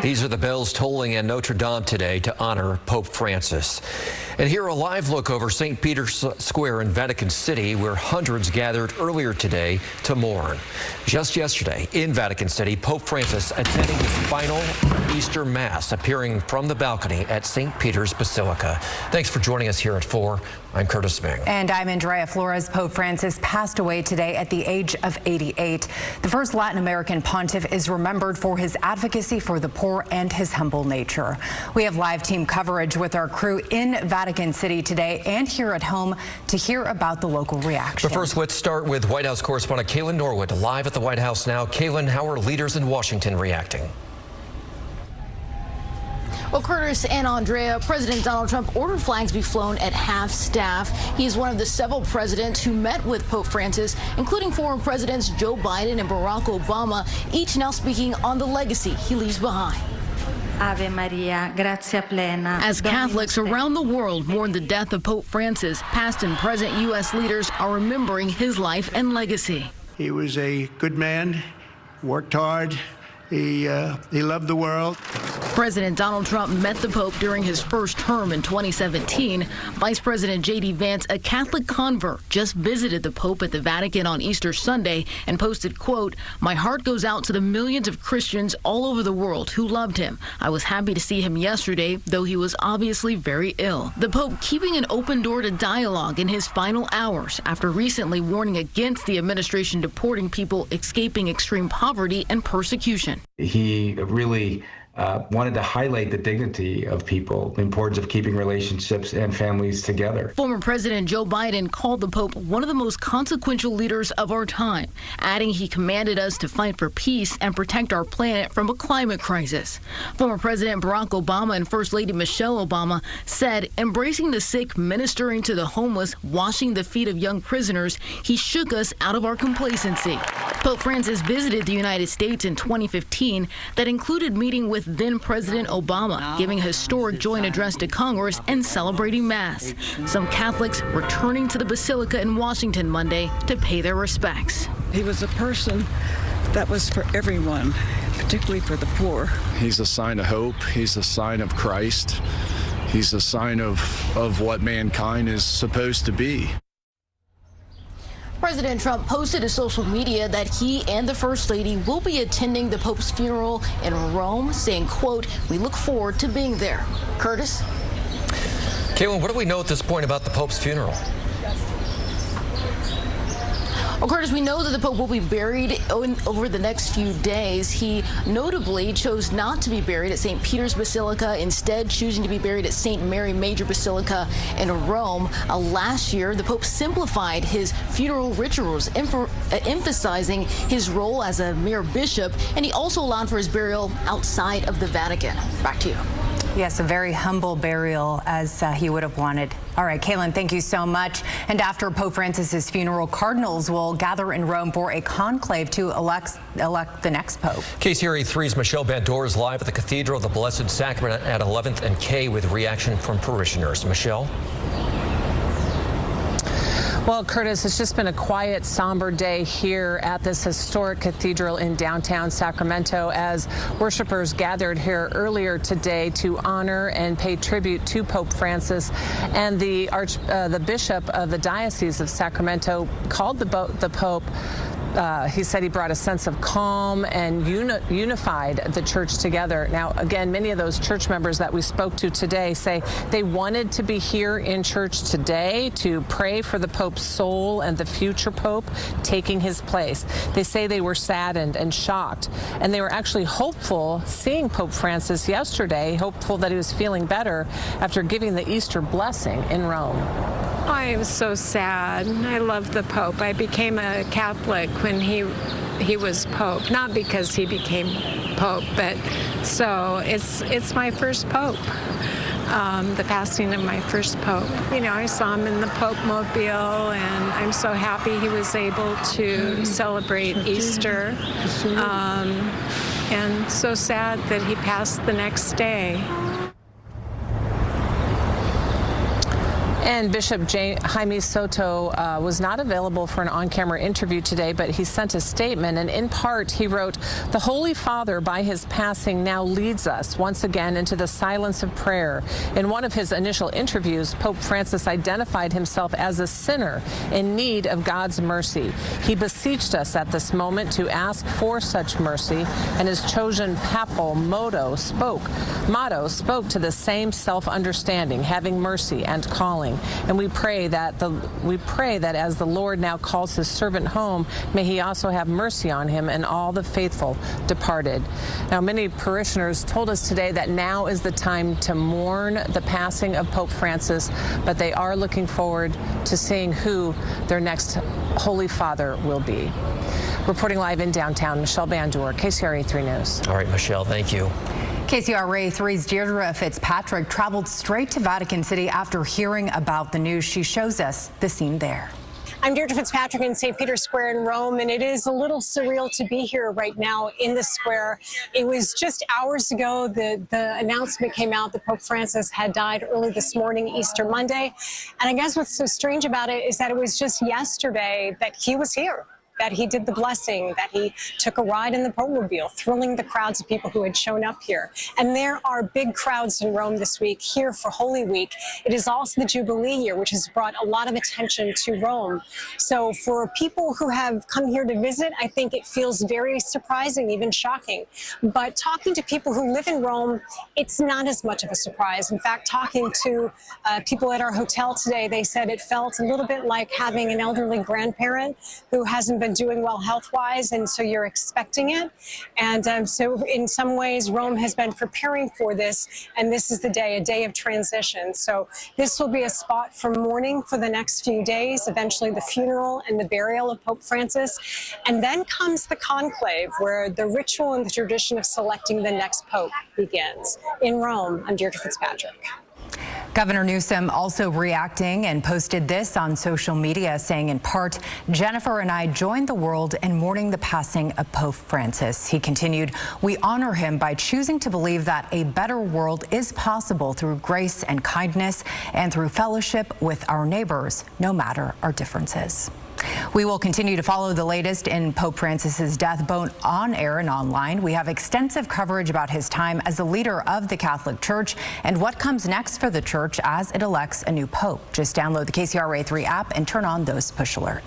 These are the bells tolling in Notre Dame today to honor Pope Francis. And here a live look over St. Peter's Square in Vatican City, where hundreds gathered earlier today to mourn. Just yesterday in Vatican City, Pope Francis attending his final Easter Mass, appearing from the balcony at St. Peter's Basilica. Thanks for joining us here at 4. I'm Curtis Ming. And I'm Andrea Flores. Pope Francis passed away today at the age of 88. The first Latin American pontiff is remembered for his advocacy for the poor and his humble nature. We have live team coverage with our crew in Vatican City today and here at home to hear about the local reaction. But first, let's start with White House correspondent Kaylin Norwood, live at the White House now. Kaylin, how are leaders in Washington reacting? Well, Curtis and Andrea, President Donald Trump ordered flags be flown at half-staff. He is one of the several presidents who met with Pope Francis, including former presidents Joe Biden and Barack Obama, each now speaking on the legacy he leaves behind. Ave Maria, gratia plena. As Catholics around the world mourn the death of Pope Francis, past and present U.S. leaders are remembering his life and legacy. He was a good man, worked hard. He loved the world. President Donald Trump met the Pope during his first term in 2017. Vice President J.D. Vance, a Catholic convert, just visited the Pope at the Vatican on Easter Sunday and posted, quote, "My heart goes out to the millions of Christians all over the world who loved him. I was happy to see him yesterday, though he was obviously very ill." The Pope keeping an open door to dialogue in his final hours after recently warning against the administration deporting people escaping extreme poverty and persecution. He really wanted to highlight the dignity of people, the importance of keeping relationships and families together. Former President Joe Biden called the Pope one of the most consequential leaders of our time, adding he commanded us to fight for peace and protect our planet from a climate crisis. Former President Barack Obama and First Lady Michelle Obama said, embracing the sick, ministering to the homeless, washing the feet of young prisoners, he shook us out of our complacency. Pope Francis visited the United States in 2015 that included meeting with then President Obama, giving a historic joint address to Congress and celebrating Mass. Some Catholics returning to the Basilica in Washington Monday to pay their respects. He was a person that was for everyone, particularly for the poor. He's a sign of hope. He's a sign of Christ. He's a sign of what mankind is supposed to be. President Trump posted to social media that he and the First Lady will be attending the Pope's funeral in Rome, saying, quote, "We look forward to being there." Curtis? Kaylin, what do we know at this point about the Pope's funeral? Well, Curtis, we know that the Pope will be buried over the next few days. He notably chose not to be buried at St. Peter's Basilica, instead choosing to be buried at St. Mary Major Basilica in Rome. Last year, the Pope simplified his funeral rituals, emphasizing his role as a mere bishop, and he also allowed for his burial outside of the Vatican. Back to you. Yes, a very humble burial, as he would have wanted. All right, Kaylin, thank you so much. And after Pope Francis's funeral, cardinals will gather in Rome for a conclave to elect the next pope. KCRA 3's Michelle Bandor is live at the Cathedral of the Blessed Sacrament at 11th and K with reaction from parishioners. Michelle? Well, Curtis, it's just been a quiet, somber day here at this historic cathedral in downtown Sacramento as worshipers gathered here earlier today to honor and pay tribute to Pope Francis. And the bishop of the Diocese of Sacramento called the Pope. He said he brought a sense of calm and unified the church together. Now, again, many of those church members that we spoke to today say they wanted to be here in church today to pray for the Pope's soul and the future Pope taking his place. They say they were saddened and shocked, and they were actually hopeful seeing Pope Francis yesterday, hopeful that he was feeling better after giving the Easter blessing in Rome. I was so sad. I love the Pope. I became a Catholic when he was Pope, not because he became Pope, but so it's my first Pope. The passing of my first Pope. You know, I saw him in the Pope Mobile, and I'm so happy he was able to celebrate Easter. And so sad that he passed the next day. And Bishop Jaime Soto was not available for an on-camera interview today, but he sent a statement, and in part he wrote, "The Holy Father, by his passing, now leads us once again into the silence of prayer." In one of his initial interviews, Pope Francis identified himself as a sinner in need of God's mercy. He beseeched us at this moment to ask for such mercy, and his chosen papal motto spoke to the same self-understanding, having mercy and calling. And we pray that as the Lord now calls his servant home, may he also have mercy on him and all the faithful departed. Now, many parishioners told us today that now is the time to mourn the passing of Pope Francis, but they are looking forward to seeing who their next Holy Father will be. Reporting live in downtown, Michelle Bandor, KCRA 3 News. All right, Michelle, thank you. KCRA 3's Deirdre Fitzpatrick traveled straight to Vatican City after hearing about the news. She shows us the scene there. I'm Deirdre Fitzpatrick in St. Peter's Square in Rome, and it is a little surreal to be here right now in the square. It was just hours ago that the announcement came out that Pope Francis had died early this morning, Easter Monday. And I guess what's so strange about it is that it was just yesterday that he was here, that he did the blessing, that he took a ride in the Popemobile, thrilling the crowds of people who had shown up here. And there are big crowds in Rome this week here for Holy Week. It is also the Jubilee year, which has brought a lot of attention to Rome. So for people who have come here to visit, I think it feels very surprising, even shocking. But talking to people who live in Rome, it's not as much of a surprise. In fact, talking to people at our hotel today, they said it felt a little bit like having an elderly grandparent who hasn't been doing well health-wise, and so you're expecting it. And so in some ways, Rome has been preparing for this, and this is the day, a day of transition. So this will be a spot for mourning for the next few days, eventually the funeral and the burial of Pope Francis. And then comes the conclave, where the ritual and the tradition of selecting the next pope begins. In Rome, I'm Deirdre Fitzpatrick. Governor Newsom also reacting and posted this on social media, saying in part, "Jennifer and I joined the world in mourning the passing of Pope Francis." He continued, "We honor him by choosing to believe that a better world is possible through grace and kindness and through fellowship with our neighbors, no matter our differences." We will continue to follow the latest in Pope Francis's death, both on air and online. We have extensive coverage about his time as a leader of the Catholic Church and what comes next for the church as it elects a new pope. Just download the KCRA 3 app and turn on those push alerts.